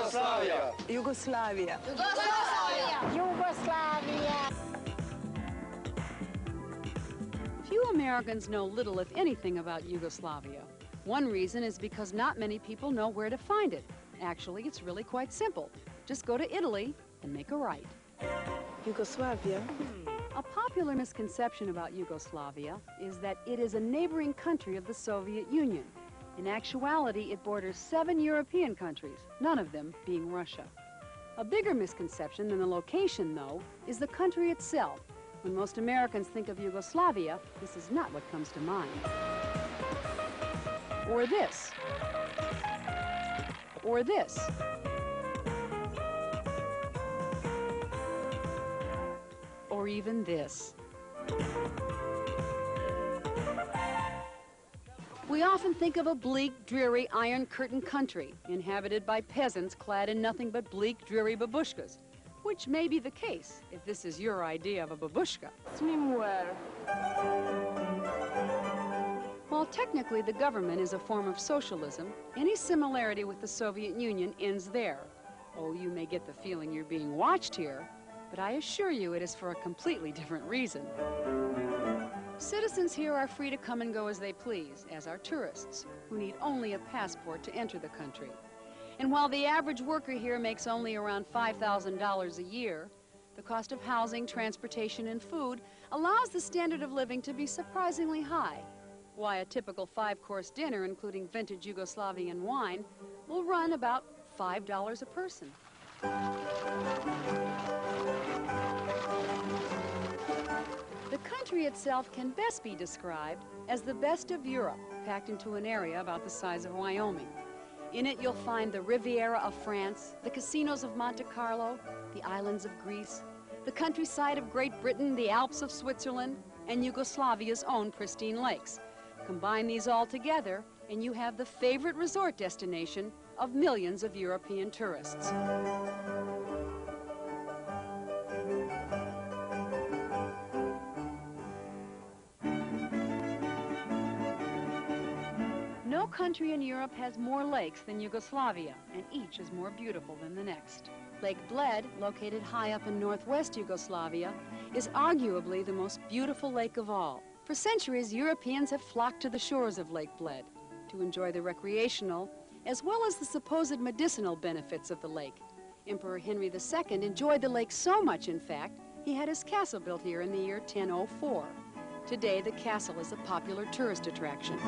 Jugoslavia. Yugoslavia. Yugoslavia. Yugoslavia. Few Americans know little, if anything, about Yugoslavia. One reason is because not many people know where to find it. Actually, it's really quite simple. Just go to Italy and make a right. Yugoslavia. A popular misconception about Yugoslavia is that it is a neighboring country of the Soviet Union. In actuality, it borders 7 European countries, none of them being Russia. A bigger misconception than the location, though, is the country itself. When most Americans think of Yugoslavia, this is not what comes to mind. Or this. Or this. Or even this. We often think of a bleak, dreary, iron curtain country, inhabited by peasants clad in nothing but bleak, dreary babushkas, which may be the case if this is your idea of a babushka. Swimwear. While technically the government is a form of socialism, any similarity with the Soviet Union ends there. Oh, you may get the feeling you're being watched here, but I assure you it is for a completely different reason. Citizens here are free to come and go as they please, as are tourists, who need only a passport to enter the country. And while the average worker here makes only around $5,000 a year, the cost of housing, transportation, and food allows the standard of living to be surprisingly high. Why, a typical 5-course dinner, including vintage Yugoslavian wine, will run about $5 a person. The country itself can best be described as the best of Europe, packed into an area about the size of Wyoming. In it, you'll find the Riviera of France, the casinos of Monte Carlo, the islands of Greece, the countryside of Great Britain, the Alps of Switzerland, and Yugoslavia's own pristine lakes. Combine these all together, and you have the favorite resort destination of millions of European tourists. No country in Europe has more lakes than Yugoslavia, and each is more beautiful than the next. Lake Bled, located high up in northwest Yugoslavia, is arguably the most beautiful lake of all. For centuries, Europeans have flocked to the shores of Lake Bled to enjoy the recreational as well as the supposed medicinal benefits of the lake. Emperor Henry II enjoyed the lake so much, in fact, he had his castle built here in the year 1004. Today, the castle is a popular tourist attraction.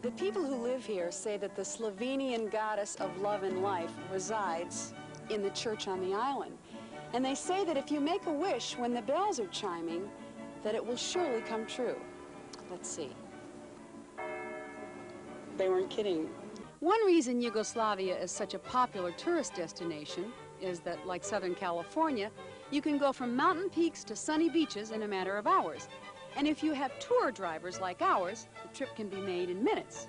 The people who live here say that the Slovenian goddess of love and life resides in the church on the island. And they say that if you make a wish when the bells are chiming, that it will surely come true. Let's see. They weren't kidding. One reason Yugoslavia is such a popular tourist destination is that, like Southern California, you can go from mountain peaks to sunny beaches in a matter of hours. And if you have tour drivers like ours, the trip can be made in minutes,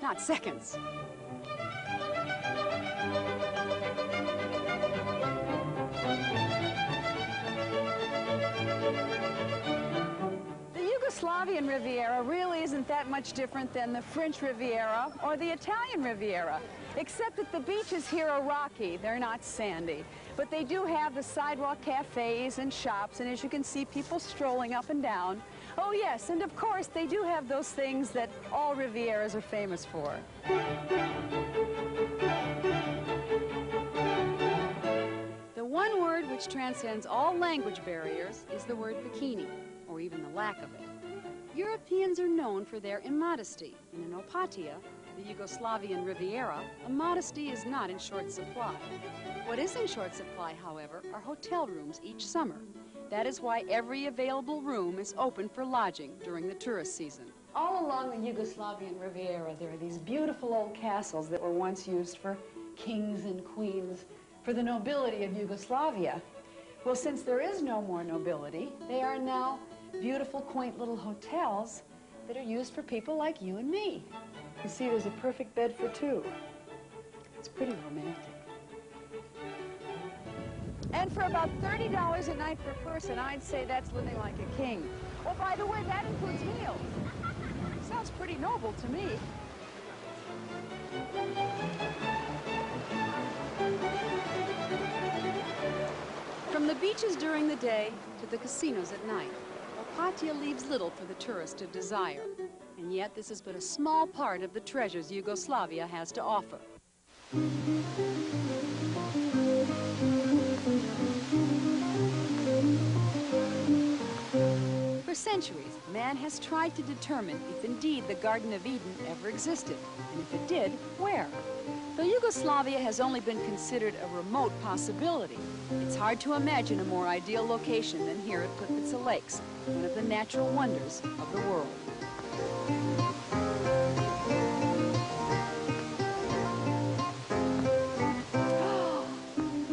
not seconds. Yugoslavian Riviera really isn't that much different than the French Riviera or the Italian Riviera, except that the beaches here are rocky. They're not sandy. But they do have the sidewalk cafes and shops, and as you can see, people strolling up and down. Oh yes, and of course, they do have those things that all Rivieras are famous for. The one word which transcends all language barriers is the word bikini, or even the lack of it. Europeans are known for their immodesty, and in Opatia, the Yugoslavian Riviera, immodesty is not in short supply. What is in short supply, however, are hotel rooms each summer. That is why every available room is open for lodging during the tourist season. All along the Yugoslavian Riviera, there are these beautiful old castles that were once used for kings and queens, for the nobility of Yugoslavia. Well, since there is no more nobility, they are now beautiful, quaint little hotels that are used for people like you and me. You see, there's a perfect bed for two. It's pretty romantic. And for about $30 a night per person, I'd say that's living like a king. Oh, by the way, that includes meals. Sounds pretty noble to me. From the beaches during the day to the casinos at night, Opatija leaves little for the tourist to desire. And yet this is but a small part of the treasures Yugoslavia has to offer. For centuries, man has tried to determine if indeed the Garden of Eden ever existed, and if it did, where. Though Yugoslavia has only been considered a remote possibility, it's hard to imagine a more ideal location than here at Plitvice Lakes, one of the natural wonders of the world.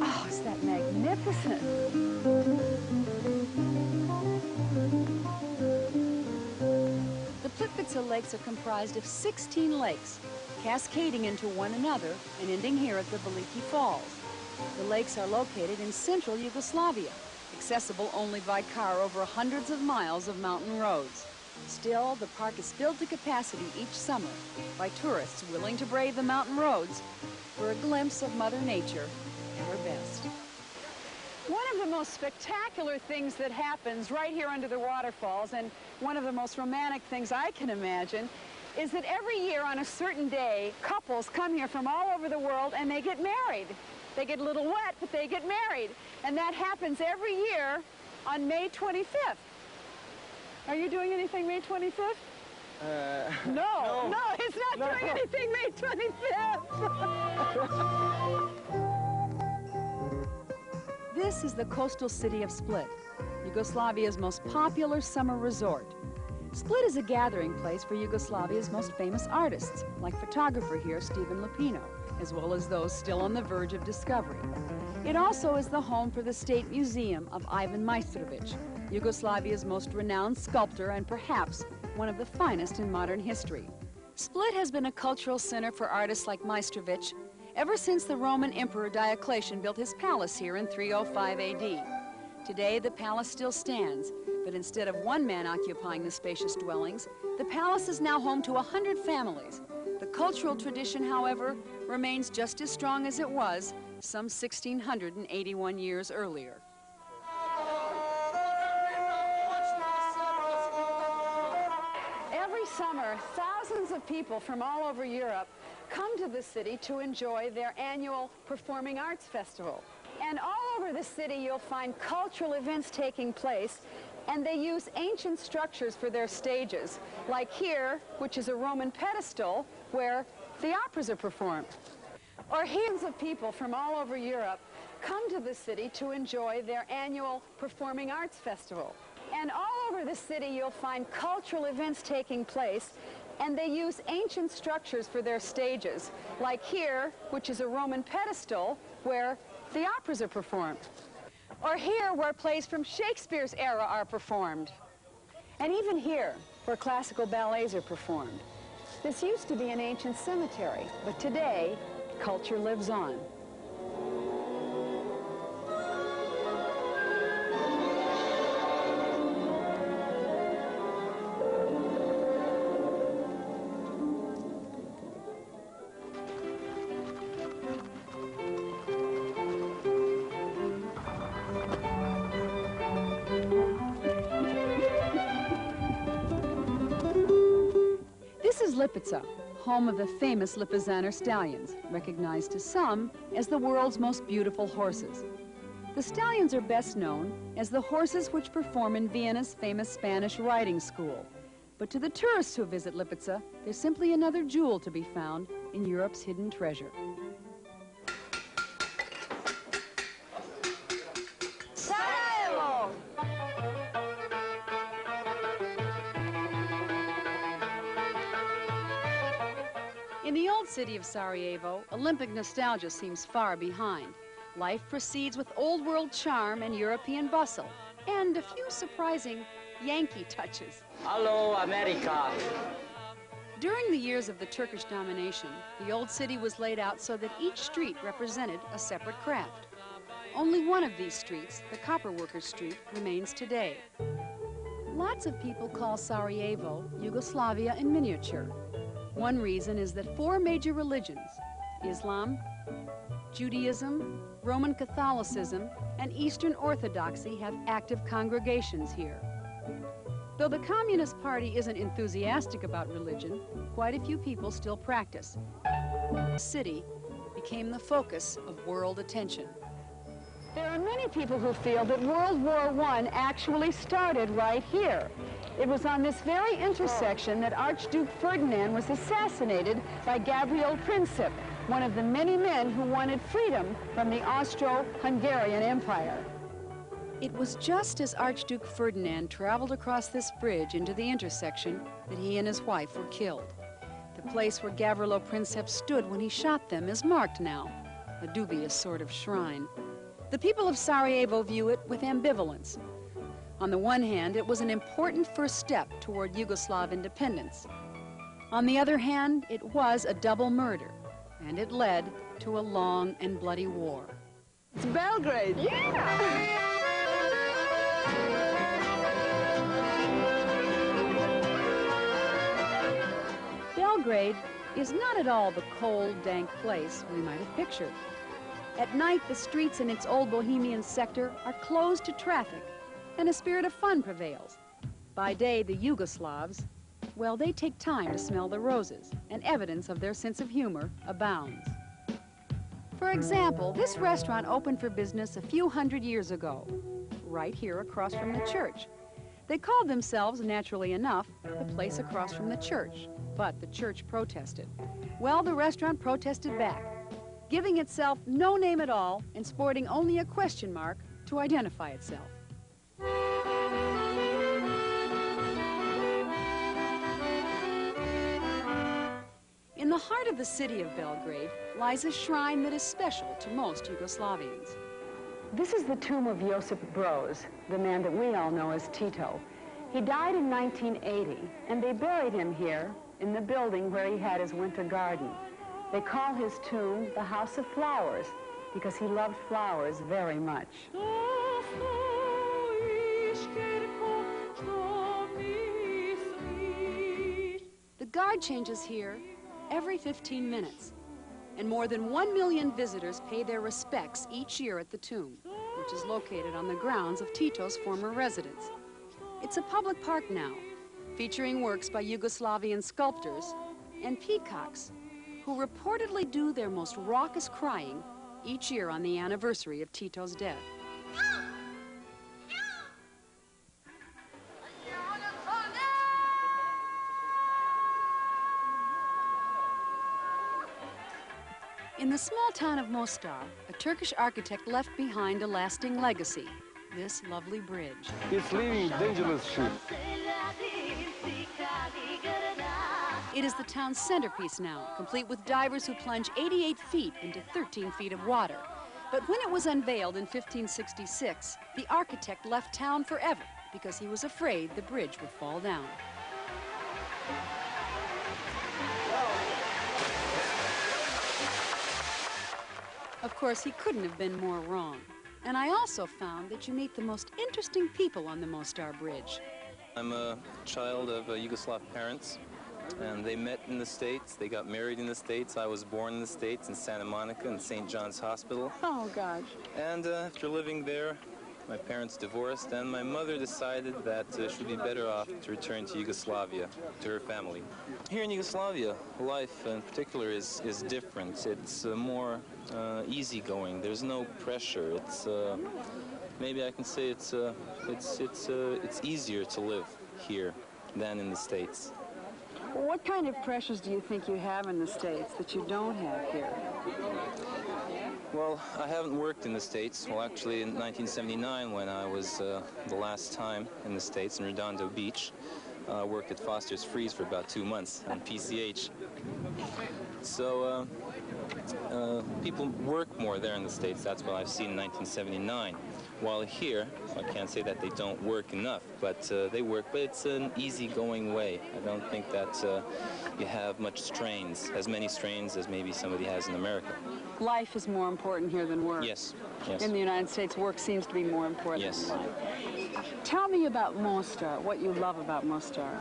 Oh, is that magnificent? The Plitvice Lakes are comprised of 16 lakes, cascading into one another and ending here at the Veliki Falls. The lakes are located in central Yugoslavia, accessible only by car over hundreds of miles of mountain roads. Still, the park is filled to capacity each summer by tourists willing to brave the mountain roads for a glimpse of Mother Nature at her best. One of the most spectacular things that happens right here under the waterfalls, and one of the most romantic things I can imagine, is that every year on a certain day, couples come here from all over the world and they get married. They get a little wet, but they get married. And that happens every year on May 25th. Are you doing anything May 25th? No, he's not doing anything May 25th. This is the coastal city of Split, Yugoslavia's most popular summer resort. Split is a gathering place for Yugoslavia's most famous artists, like photographer here, Steven Lupino, as well as those still on the verge of discovery. It also is the home for the State Museum of Ivan Majstorović, Yugoslavia's most renowned sculptor and perhaps one of the finest in modern history. Split has been a cultural center for artists like Majstorović ever since the Roman Emperor Diocletian built his palace here in 305 AD. Today, the palace still stands, but instead of one man occupying the spacious dwellings, the palace is now home to 100 families. The cultural tradition, however, remains just as strong as it was some 1,681 years earlier. Every summer, thousands of people from all over Europe come to the city to enjoy their annual Performing Arts Festival. And all over the city, you'll find cultural events taking place, and they use ancient structures for their stages, like here, which is a Roman pedestal where the operas are performed. Or hundreds of people from all over Europe come to the city to enjoy their annual Performing Arts Festival. And all over the city, you'll find cultural events taking place, and they use ancient structures for their stages, like here, which is a Roman pedestal where the operas are performed. Or here, where plays from Shakespeare's era are performed. And even here, where classical ballets are performed. This used to be an ancient cemetery, but today, culture lives on. Lipica, home of the famous Lipizzaner stallions, recognized to some as the world's most beautiful horses. The stallions are best known as the horses which perform in Vienna's famous Spanish riding school. But to the tourists who visit Lipica, there's simply another jewel to be found in Europe's hidden treasure. In the old city of Sarajevo, Olympic nostalgia seems far behind. Life proceeds with old world charm and European bustle, and a few surprising Yankee touches. Hello, America. During the years of the Turkish domination, the old city was laid out so that each street represented a separate craft. Only one of these streets, the Copper Workers Street, remains today. Lots of people call Sarajevo Yugoslavia in miniature. One reason is that 4 major religions, Islam, Judaism, Roman Catholicism and Eastern Orthodoxy have active congregations here. Though the Communist Party isn't enthusiastic about religion, quite a few people still practice. The city became the focus of world attention. There are many people who feel that World War I actually started right here. It was on this very intersection that Archduke Ferdinand was assassinated by Gabriel Princip, one of the many men who wanted freedom from the Austro-Hungarian Empire. It was just as Archduke Ferdinand traveled across this bridge into the intersection that he and his wife were killed. The place where Gavrilo Princip stood when he shot them is marked now, a dubious sort of shrine. The people of Sarajevo view it with ambivalence. On the one hand, it was an important first step toward Yugoslav independence. On the other hand, it was a double murder, and it led to a long and bloody war. It's Belgrade! Yeah! Belgrade is not at all the cold, dank place we might have pictured. At night, the streets in its old Bohemian sector are closed to traffic, and a spirit of fun prevails. By day, the Yugoslavs, well, they take time to smell the roses, and evidence of their sense of humor abounds. For example, this restaurant opened for business a few hundred years ago, right here across from the church. They called themselves, naturally enough, the place across from the church, but the church protested. Well, the restaurant protested back, giving itself no name at all and sporting only a question mark to identify itself. In the heart of the city of Belgrade lies a shrine that is special to most Yugoslavians. This is the tomb of Josip Broz, the man that we all know as Tito. He died in 1980, and they buried him here in the building where he had his winter garden. They call his tomb the House of Flowers because he loved flowers very much. The guard changes here every 15 minutes, and more than 1 million visitors pay their respects each year at the tomb, which is located on the grounds of Tito's former residence. It's a public park now, featuring works by Yugoslavian sculptors and peacocks, who reportedly do their most raucous crying each year on the anniversary of Tito's death. In the small town of Mostar, a Turkish architect left behind a lasting legacy, this lovely bridge. It's leaving dangerous ship. It is the town's centerpiece now, complete with divers who plunge 88 feet into 13 feet of water. But when it was unveiled in 1566, the architect left town forever because he was afraid the bridge would fall down. Of course, he couldn't have been more wrong. And I also found that you meet the most interesting people on the Mostar Bridge. I'm a child of Yugoslav parents, and they met in the States. They got married in the States. I was born in the States in Santa Monica in St. John's Hospital. Oh, gosh. And after living there, my parents divorced, and my mother decided that she'd be better off to return to Yugoslavia, to her family. Here in Yugoslavia, life in particular is different. It's more easygoing. There's no pressure. It's maybe I can say it's easier to live here than in the States. What kind of pressures do you think you have in the States that you don't have here? Well, I haven't worked in the States. Well, actually, in 1979, when I was the last time in the States in Redondo Beach, I worked at Foster's Freeze for about 2 months on PCH. So people work more there in the States. That's what I've seen in 1979. While here, I can't say that they don't work enough, but they work, but it's an easygoing way. I don't think that you have much strains, as many strains as maybe somebody has in America. Life is more important here than work. Yes, yes. In the United States, work seems to be more important Yes. than life. Tell me about Mostar, what you love about Mostar.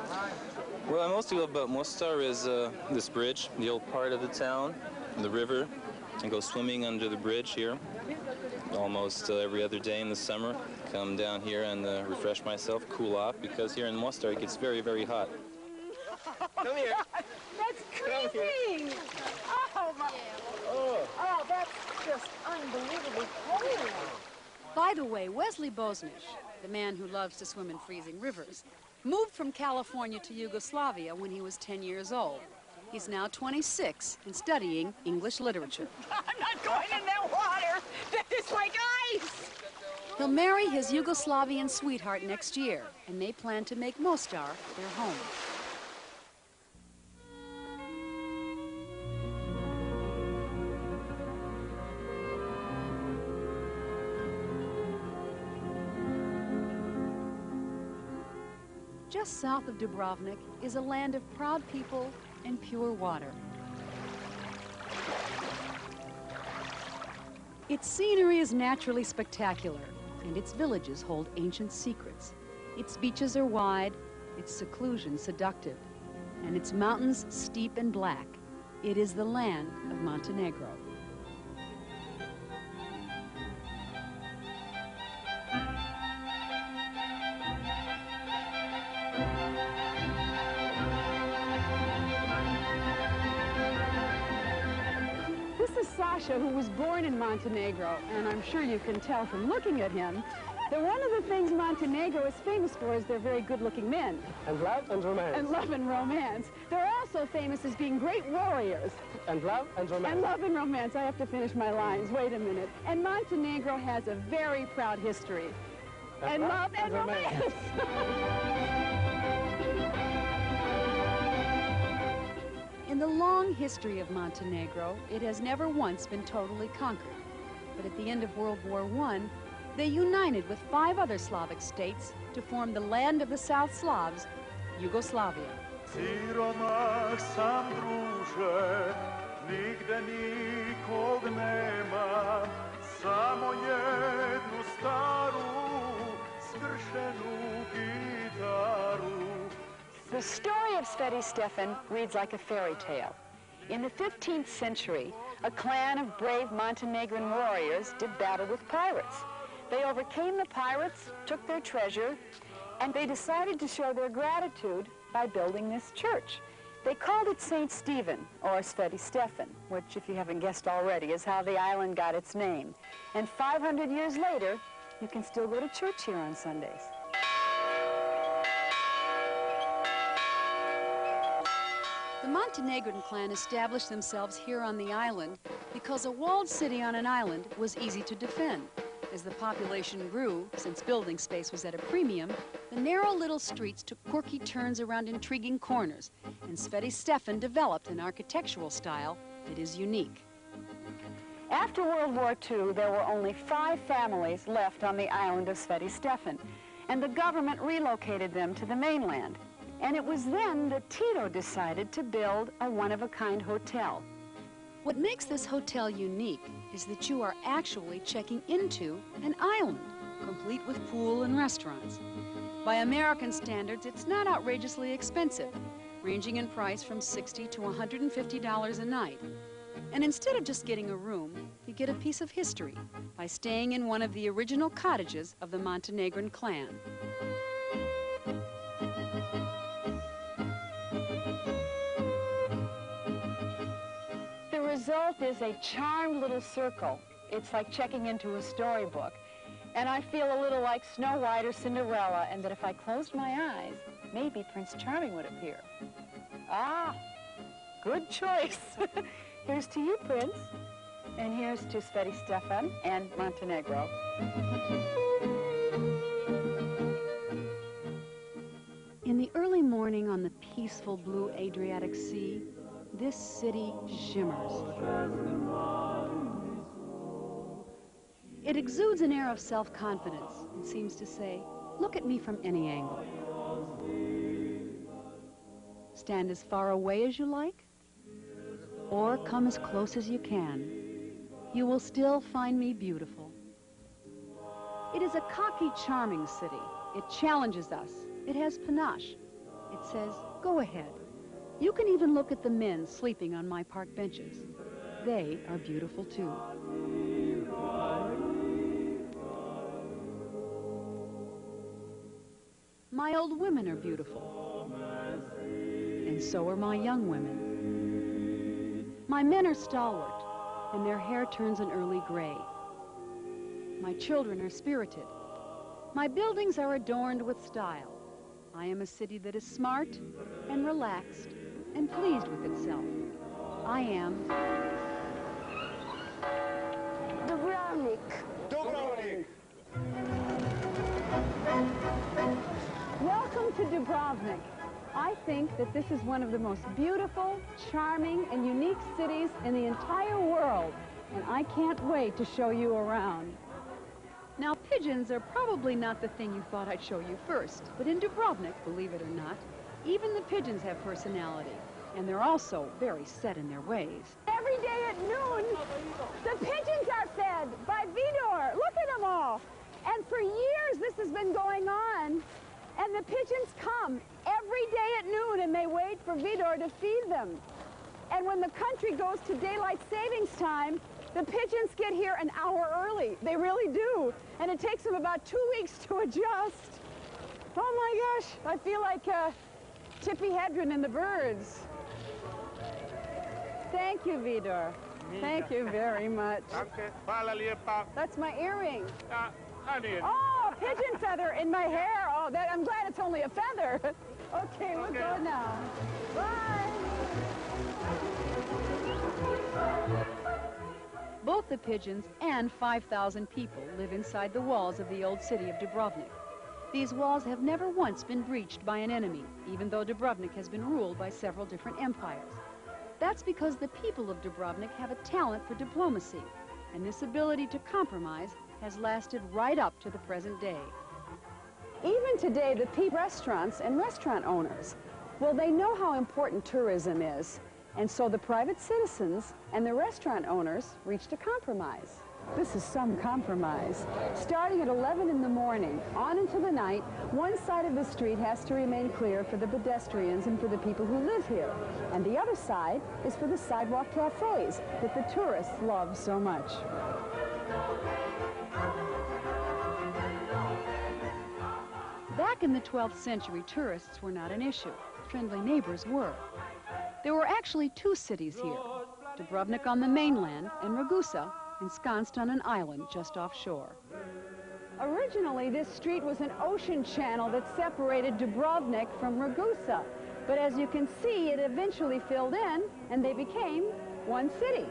What I mostly love about Mostar is this bridge, the old part of the town, the river, and go swimming under the bridge here. almost every other day in the summer. Come down here and refresh myself, cool off, because here in Mostar it gets very, very hot. Come here. That's creeping! Oh, my. Oh, that's just unbelievably cold. By the way, Wesley Bosnish, the man who loves to swim in freezing rivers, moved from California to Yugoslavia when he was 10 years old. He's now 26 and studying English literature. I'm not going in that water. It's like ice. He'll marry his Yugoslavian sweetheart next year, and they plan to make Mostar their home. Just south of Dubrovnik is a land of proud people and pure water. Its scenery is naturally spectacular, and its villages hold ancient secrets. Its beaches are wide, its seclusion seductive, and its mountains steep and black. It is the land of Montenegro. Sasha, who was born in Montenegro, and I'm sure you can tell from looking at him that one of the things Montenegro is famous for is they're very good-looking men. And love and romance. And love and romance. They're also famous as being great warriors. And love and romance. And love and romance. I have to finish my lines. Wait a minute. And Montenegro has a very proud history. And love and romance. In the long history of Montenegro, it has never once been totally conquered. But at the end of World War I, they united with 5 other Slavic states to form the land of the South Slavs, Yugoslavia. Siromah sam druže, nigde nikog nema, samo jednu staru, skršenu gitaru. The story of Sveti Stefan reads like a fairy tale. In the 15th century, a clan of brave Montenegrin warriors did battle with pirates. They overcame the pirates, took their treasure, and they decided to show their gratitude by building this church. They called it St. Stephen, or Sveti Stefan, which, if you haven't guessed already, is how the island got its name. And 500 years later, you can still go to church here on Sundays. The Montenegrin clan established themselves here on the island because a walled city on an island was easy to defend. As the population grew, since building space was at a premium, the narrow little streets took quirky turns around intriguing corners, and Sveti Stefan developed an architectural style that is unique. After World War II, there were only 5 families left on the island of Sveti Stefan, and the government relocated them to the mainland. And it was then that Tito decided to build a one-of-a-kind hotel. What makes this hotel unique is that you are actually checking into an island, complete with pool and restaurants. By American standards, it's not outrageously expensive, ranging in price from $60 to $150 a night. And instead of just getting a room, you get a piece of history by staying in one of the original cottages of the Montenegrin clan. The result is a charmed little circle. It's like checking into a storybook. And I feel a little like Snow White or Cinderella, and that if I closed my eyes, maybe Prince Charming would appear. Ah, good choice. Here's to you, Prince. And here's to Sveti Stefan and Montenegro. In the early morning on the peaceful blue Adriatic Sea, this city shimmers. It exudes an air of self-confidence and seems to say, look at me from any angle. Stand as far away as you like, or come as close as you can. You will still find me beautiful. It is a cocky, charming city. It challenges us. It has panache. It says, go ahead. You can even look at the men sleeping on my park benches. They are beautiful too. My old women are beautiful, and so are my young women. My men are stalwart, and their hair turns an early gray. My children are spirited. My buildings are adorned with style. I am a city that is smart and relaxed and pleased with itself. I am Dubrovnik. Dubrovnik. Welcome to Dubrovnik. I think that this is one of the most beautiful, charming, and unique cities in the entire world, and I can't wait to show you around. Now, pigeons are probably not the thing you thought I'd show you first, but in Dubrovnik, believe it or not, even the pigeons have personality, and they're also very set in their ways. Every day at noon, the pigeons are fed by Vidor. Look at them all. And for years, this has been going on. And the pigeons come every day at noon, and they wait for Vidor to feed them. And when the country goes to daylight savings time, the pigeons get here an hour early. They really do. And it takes them about 2 weeks to adjust. Oh my gosh, I feel like Tippi Hedren and the birds. Thank you, Vidor. Thank you very much. That's my earring. Oh, pigeon feather in my hair. Oh, I'm glad it's only a feather. Okay, we'll go now. Bye. Both the pigeons and 5,000 people live inside the walls of the old city of Dubrovnik. These walls have never once been breached by an enemy, even though Dubrovnik has been ruled by several different empires. That's because the people of Dubrovnik have a talent for diplomacy, and this ability to compromise has lasted right up to the present day. Even today, the restaurants and restaurant owners, well, they know how important tourism is. And so the private citizens and the restaurant owners reached a compromise. This is some compromise. Starting at 11 in the morning, on into the night, one side of the street has to remain clear for the pedestrians and for the people who live here. And the other side is for the sidewalk cafes that the tourists love so much. Back in the 12th century, tourists were not an issue. Friendly neighbors were. There were actually two cities here, Dubrovnik on the mainland and Ragusa, ensconced on an island just offshore. Originally, this street was an ocean channel that separated Dubrovnik from Ragusa. But as you can see, it eventually filled in, and they became one city.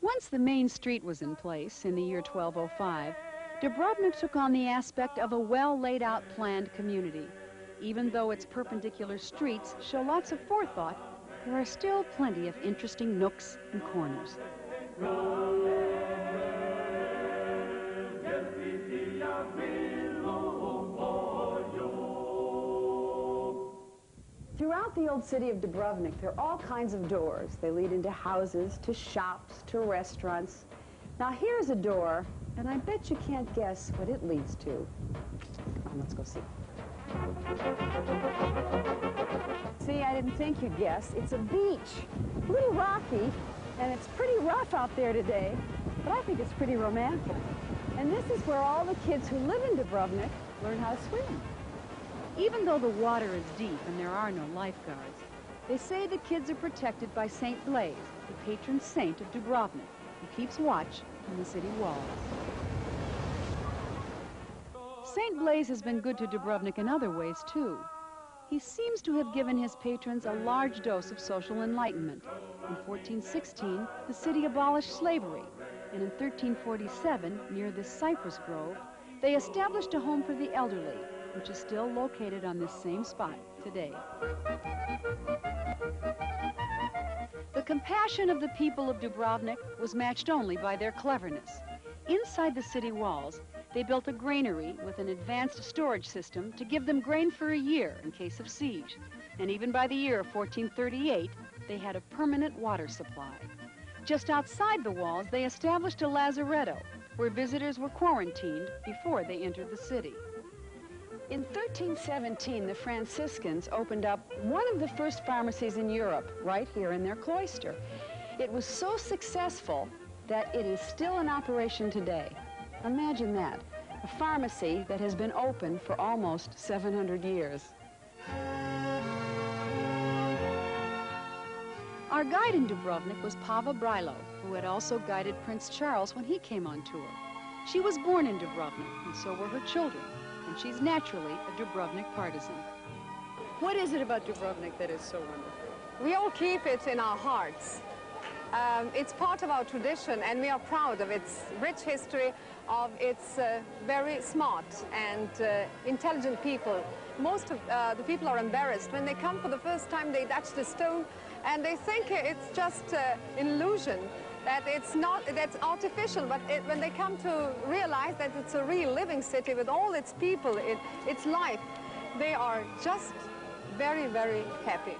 Once the main street was in place in the year 1205, Dubrovnik took on the aspect of a well-laid-out planned community. Even though its perpendicular streets show lots of forethought, there are still plenty of interesting nooks and corners. Throughout the old city of Dubrovnik, there are all kinds of doors. They lead into houses, to shops, to restaurants. Now here's a door, and I bet you can't guess what it leads to. Come on, let's go see. See, I didn't think you'd guess. It's a beach. A little rocky, and it's pretty rough out there today, but I think it's pretty romantic. And this is where all the kids who live in Dubrovnik learn how to swim. Even though the water is deep and there are no lifeguards, they say the kids are protected by St. Blaise, the patron saint of Dubrovnik, who keeps watch on the city walls. St. Blaise has been good to Dubrovnik in other ways, too. He seems to have given his patrons a large dose of social enlightenment. In 1416, the city abolished slavery, and in 1347, near this cypress grove, they established a home for the elderly, which is still located on this same spot today. The compassion of the people of Dubrovnik was matched only by their cleverness. Inside the city walls, they built a granary with an advanced storage system to give them grain for a year in case of siege. And even by the year 1438, they had a permanent water supply. Just outside the walls, they established a lazaretto, where visitors were quarantined before they entered the city. In 1317, the Franciscans opened up one of the first pharmacies in Europe, right here in their cloister. It was so successful that it is still in operation today. Imagine that, a pharmacy that has been open for almost 700 years. Our guide in Dubrovnik was Pava Brajlo, who had also guided Prince Charles when he came on tour. She was born in Dubrovnik, and so were her children, and she's naturally a Dubrovnik partisan. What is it about Dubrovnik that is so wonderful? We all keep it in our hearts. It's part of our tradition, and we are proud of its rich history, of its very smart and intelligent people. Most of the people are embarrassed. When they come for the first time, they touch the stone, and they think it's just an illusion, that it's not, that's artificial. But when they come to realize that it's a real living city with all its people, its life, they are just very, very happy.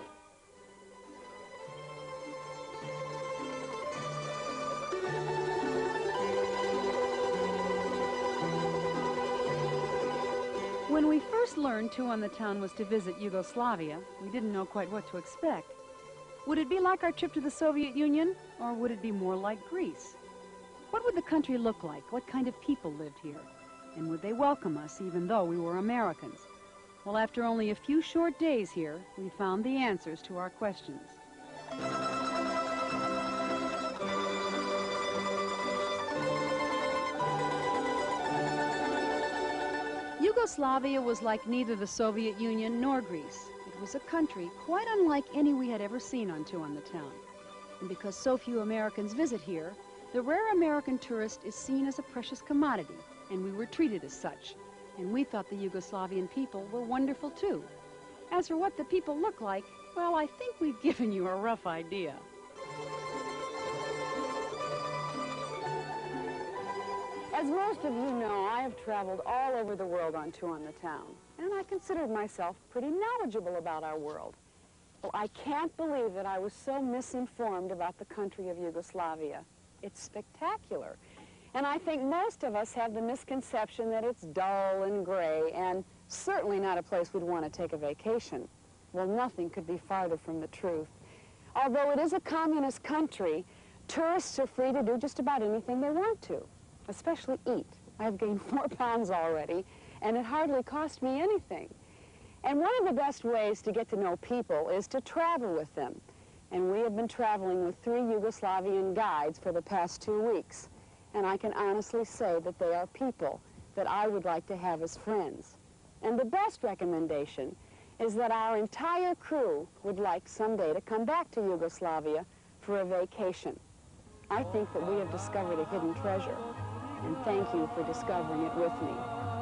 When we first learned Two on the Town was to visit Yugoslavia, we didn't know quite what to expect. Would it be like our trip to the Soviet Union, or would it be more like Greece? What would the country look like? What kind of people lived here? And would they welcome us even though we were Americans? Well, after only a few short days here, we found the answers to our questions. Yugoslavia was like neither the Soviet Union nor Greece. It was a country quite unlike any we had ever seen on Two on the Town. And because so few Americans visit here, the rare American tourist is seen as a precious commodity, and we were treated as such. And we thought the Yugoslavian people were wonderful too. As for what the people look like, well, I think we've given you a rough idea. As most of you know, I have traveled all over the world on Two on the Town, and I considered myself pretty knowledgeable about our world. Well, I can't believe that I was so misinformed about the country of Yugoslavia. It's spectacular. And I think most of us have the misconception that it's dull and gray, and certainly not a place we'd want to take a vacation. Well, nothing could be farther from the truth. Although it is a communist country, tourists are free to do just about anything they want to. Especially eat. I've gained 4 pounds already, and it hardly cost me anything. And one of the best ways to get to know people is to travel with them. And we have been traveling with 3 Yugoslavian guides for the past 2 weeks. And I can honestly say that they are people that I would like to have as friends. And the best recommendation is that our entire crew would like someday to come back to Yugoslavia for a vacation. I think that we have discovered a hidden treasure. And thank you for discovering it with me.